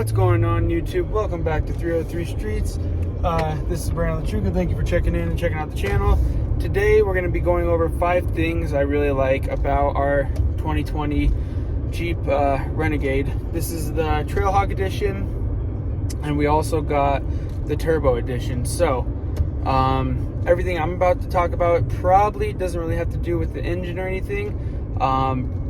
What's going on, YouTube? Welcome back to 303 Streets. This is Brandon LaTruca. Thank you for checking in and checking out the channel. Today we're going to be going over 5 things I really like about our 2020 Jeep Renegade. This is the Trailhawk edition, and we also got the Turbo edition. So everything I'm about to talk about probably doesn't really have to do with the engine or anything,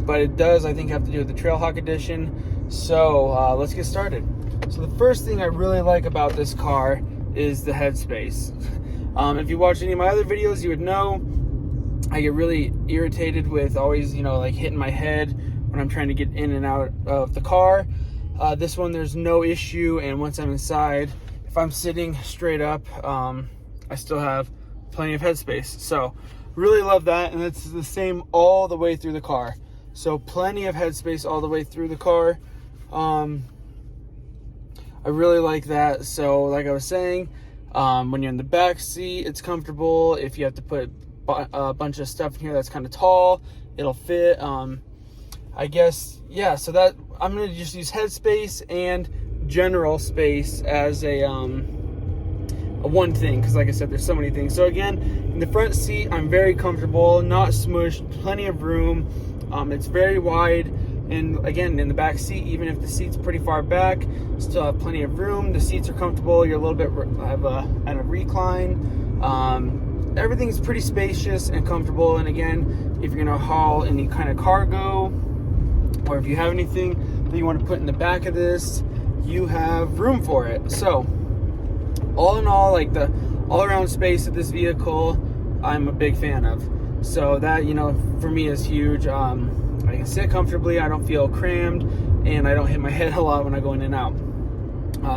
but it does, I think, have to do with the Trailhawk edition. So let's get started. So the first thing I really like about this car is the headspace. If you watch any of my other videos, you would know I get really irritated with always, like hitting my head when I'm trying to get in and out of the car. This one, there's no issue, and once I'm inside, if I'm sitting straight up, I still have plenty of headspace. So really love that, and it's the same all the way through the car. So plenty of headspace all the way through the car. I really like that. So like I was saying, when you're in the back seat, it's comfortable. If you have to put a bunch of stuff in here that's kind of tall, it'll fit. I guess, yeah, so that I'm going to just use headspace and general space as a one thing, because like I said, there's so many things. So again, in the front seat, I'm very comfortable, not smushed, plenty of room. It's very wide. And again, in the back seat, even if the seat's pretty far back, still have plenty of room. The seats are comfortable. You're a little bit have a recline. Everything's pretty spacious and comfortable. And again, if you're gonna haul any kind of cargo, or if you have anything that you want to put in the back of this, you have room for it. So all in all, like the all-around space of this vehicle, I'm a big fan of. So that, for me is huge. I can sit comfortably, I don't feel crammed, and I don't hit my head a lot when I go in and out.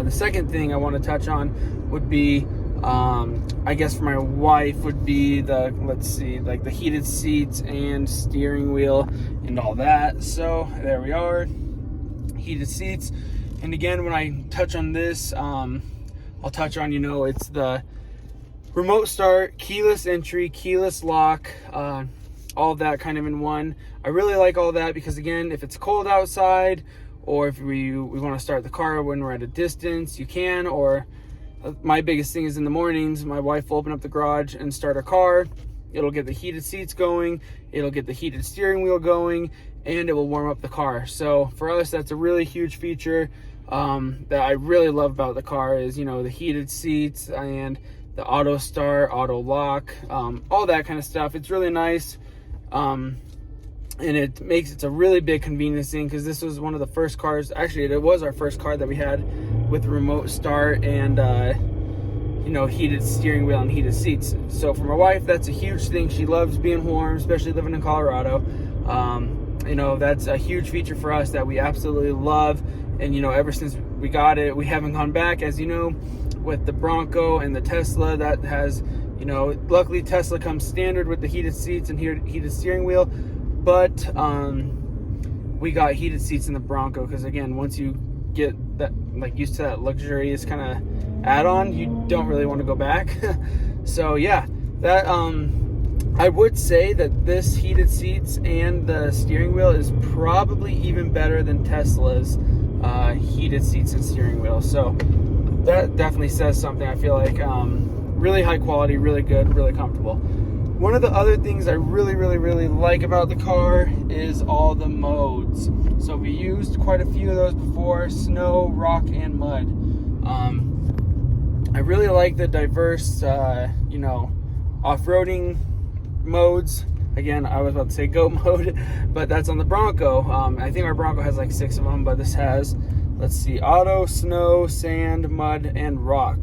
The second thing I want to touch on would be, I guess for my wife, would be the heated seats and steering wheel and all that. So there we are, heated seats. And again, when I touch on this, I'll touch on, it's the remote start, keyless entry, keyless lock, all of that kind of in one. I really like all that because, again, if it's cold outside, or if we want to start the car when we're at a distance, you can. Or my biggest thing is in the mornings, my wife will open up the garage and start her car. It'll get the heated seats going, it'll get the heated steering wheel going, and it will warm up the car. So for us, that's a really huge feature that I really love about the car is, the heated seats and the auto start, auto lock, all that kind of stuff. It's really nice. And it's a really big convenience thing, because this was one of the first cars, actually it was our first car that we had with remote start and heated steering wheel and heated seats. So for my wife, that's a huge thing. She loves being warm, especially living in Colorado. That's a huge feature for us that we absolutely love. And ever since we got it, we haven't gone back. As you know, with the Bronco and the Tesla, that has, luckily Tesla comes standard with the heated seats and heated steering wheel. But we got heated seats in the Bronco because, again, once you get that used to that luxurious kind of add-on, you don't really want to go back. So yeah, that I would say that this heated seats and the steering wheel is probably even better than Tesla's heated seats and steering wheel. So that definitely says something. I feel like really high quality, really good, really comfortable. One of the other things I really, really, really like about the car is all the modes. So we used quite a few of those before: snow, rock, and mud. I really like the diverse, off-roading modes. Again, I was about to say goat mode, but that's on the Bronco. I think our Bronco has like 6 of them, but this has, let's see, auto, snow, sand, mud, and rock.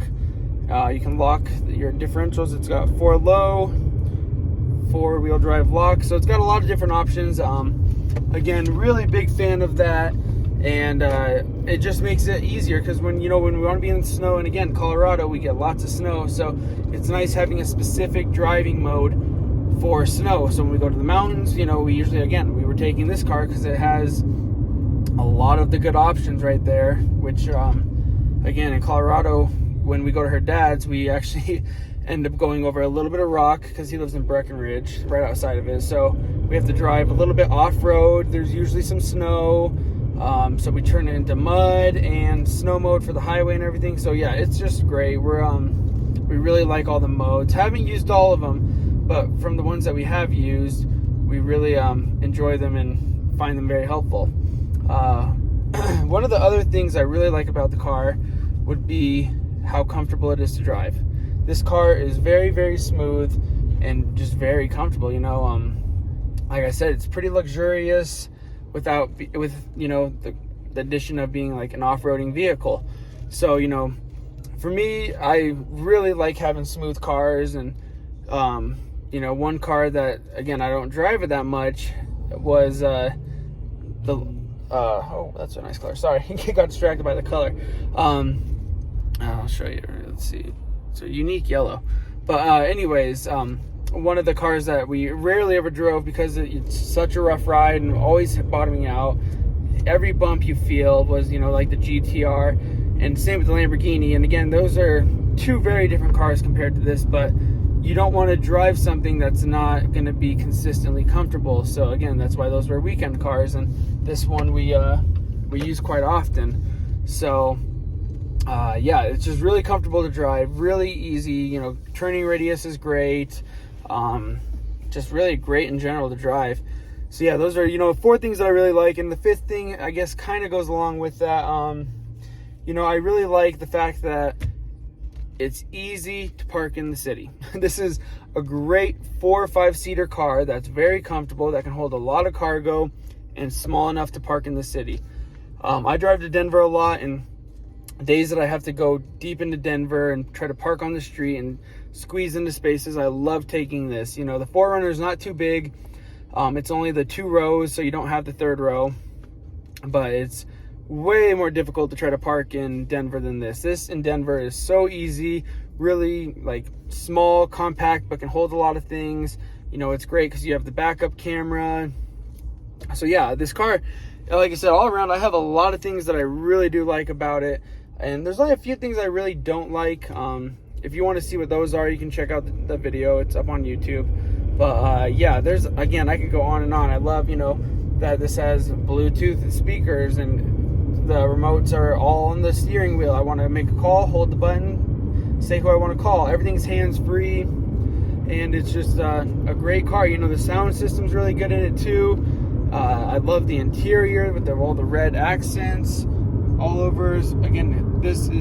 You can lock your differentials. It's got 4 low, 4-wheel drive lock, so it's got a lot of different options. Again, really big fan of that, and it just makes it easier because when we want to be in the snow, and again, Colorado, we get lots of snow, so it's nice having a specific driving mode for snow. So when we go to the mountains, we usually, we were taking this car because it has a lot of the good options right there, which again, in Colorado, when we go to her dad's, we actually end up going over a little bit of rock because he lives in Breckenridge, right outside of it. So we have to drive a little bit off-road. There's usually some snow. So we turn it into mud and snow mode for the highway and everything. So yeah, it's just great. We really like all the modes. Haven't used all of them, but from the ones that we have used, we really enjoy them and find them very helpful. One of the other things I really like about the car would be how comfortable it is to drive. This car is very, very smooth and just very comfortable. You know, like I said, it's pretty luxurious with you know, the addition of being like an off-roading vehicle. So, you know, for me, I really like having smooth cars. And you know, one car that, again, I don't drive it that much was oh, that's a nice color. Sorry, got distracted by the color. I'll show you. Let's see. It's a unique yellow. But anyways, one of the cars that we rarely ever drove because it's such a rough ride and always bottoming out. Every bump you feel was, you know, like the GTR, and same with the Lamborghini. And again, those are two very different cars compared to this, but you don't want to drive something that's not going to be consistently comfortable. So again, that's why those were weekend cars, and this one we use quite often. So yeah, it's just really comfortable to drive, really easy. You know, turning radius is great. Just really great in general to drive. So yeah, those are, you know, 4 things that I really like. And the 5th thing, I guess, kind of goes along with that. You know, I really like the fact that it's easy to park in the city. This is a great 4 or 5 seater car that's very comfortable, that can hold a lot of cargo, and small enough to park in the city. I drive to Denver a lot, and days that I have to go deep into Denver and try to park on the street and squeeze into spaces, I love taking this. You know, the 4Runner is not too big. It's only the 2 rows, so you don't have the 3rd row, but it's way more difficult to try to park in Denver than this. This in Denver is so easy, really like small, compact, but can hold a lot of things. You know, it's great because you have the backup camera. So yeah, this car, like I said, all around, I have a lot of things that I really do like about it. And there's only a few things I really don't like. If you want to see what those are, you can check out the video. It's up on YouTube. But yeah, there's, again, I could go on and on. I love, you know, that this has Bluetooth speakers, and the remotes are all on the steering wheel. I want to make a call, hold the button, say who I want to call. Everything's hands-free, and it's just a great car. You know, the sound system's really good in it too. I love the interior with all the red accents all over. Again,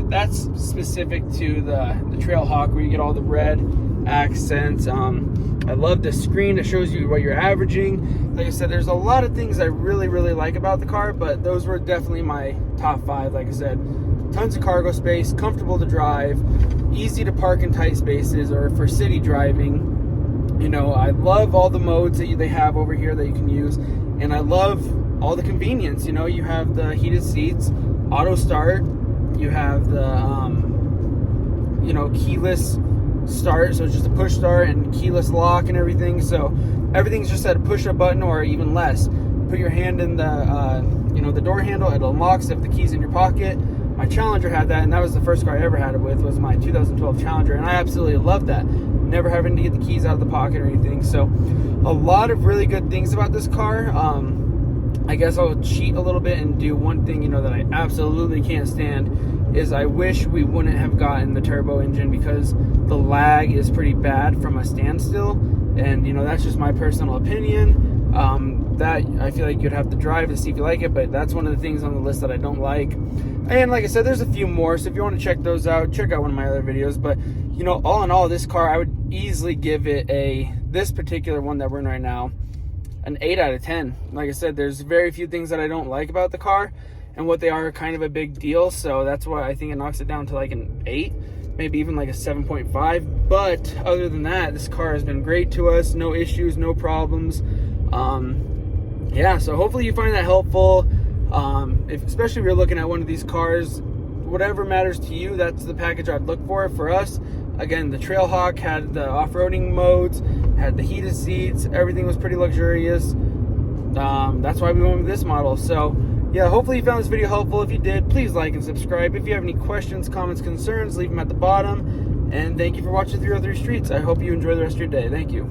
that's specific to the Trailhawk, where you get all the red accents. I love the screen that shows you what you're averaging. Like I said, there's a lot of things I really, really like about the car, but those were definitely my top 5. Like I said, tons of cargo space, comfortable to drive, easy to park in tight spaces or for city driving. You know, I love all the modes that they have over here that you can use, and I love all the convenience. You know, you have the heated seats, auto start, you have the you know, keyless start, so it's just a push start, and keyless lock and everything. So everything's just at a push a button or even less. Put your hand in the you know, the door handle, it unlocks if the key's in your pocket. My Challenger had that, and that was the first car I ever had it with, was my 2012 Challenger, and I absolutely loved that. Never having to get the keys out of the pocket or anything. So a lot of really good things about this car. I guess I'll cheat a little bit and do one thing, you know, that I absolutely can't stand, is I wish we wouldn't have gotten the turbo engine, because the lag is pretty bad from a standstill. And, you know, that's just my personal opinion. That I feel like you'd have to drive to see if you like it, but that's one of the things on the list that I don't like. And like I said, there's a few more, so if you want to check those out, check out one of my other videos. But, you know, all in all, this car, I would easily give it this particular one that we're in right now, an 8 out of 10. Like I said, there's very few things that I don't like about the car, and what they are kind of a big deal. So that's why I think it knocks it down to like an 8, maybe even like a 7.5. But other than that, this car has been great to us. No issues, no problems. Yeah, so hopefully you find that helpful. Especially if you're looking at one of these cars, whatever matters to you, that's the package I'd look for. For us, again, the Trailhawk had the off-roading modes, had the heated seats, everything was pretty luxurious. That's why we went with this model. So yeah, hopefully you found this video helpful. If you did, please like and subscribe. If you have any questions, comments, concerns, leave them at the bottom. And thank you for watching 303 Streets. I hope you enjoy the rest of your day. Thank you.